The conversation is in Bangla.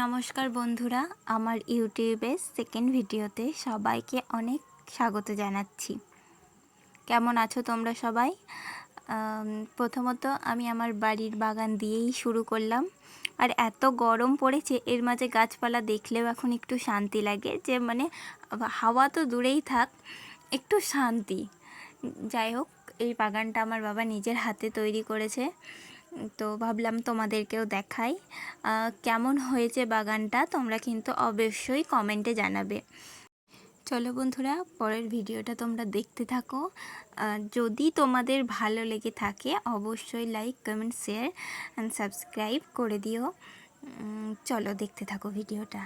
নমস্কার বন্ধুরা, আমার ইউটিউবের সেকেন্ড ভিডিওতে সবাইকে অনেক স্বাগত জানাচ্ছি। কেমন আছো তোমরা সবাই? প্রথমত আমি আমার বাড়ির বাগান দিয়েই শুরু করলাম। আর এত গরম পড়েছে, এর মাঝে গাছপালা দেখলেও এখন একটু শান্তি লাগে, যে মানে হাওয়া তো দূরেই থাক, একটু শান্তি। যাই হোক, এই বাগানটা আমার বাবা নিজের হাতে তৈরি করেছে, তো ভাবলাম তোমাদেরকেও দেখাই। কেমন হয়েছে বাগানটা তোমরা কিন্তু অবশ্যই কমেন্টে জানাবে। চলো বন্ধুরা, পরের ভিডিওটা তোমরা দেখতে থাকো। যদি তোমাদের ভালো লেগে থাকে অবশ্যই like, comment, share and subscribe করে দিও। চলো দেখতে থাকো ভিডিওটা।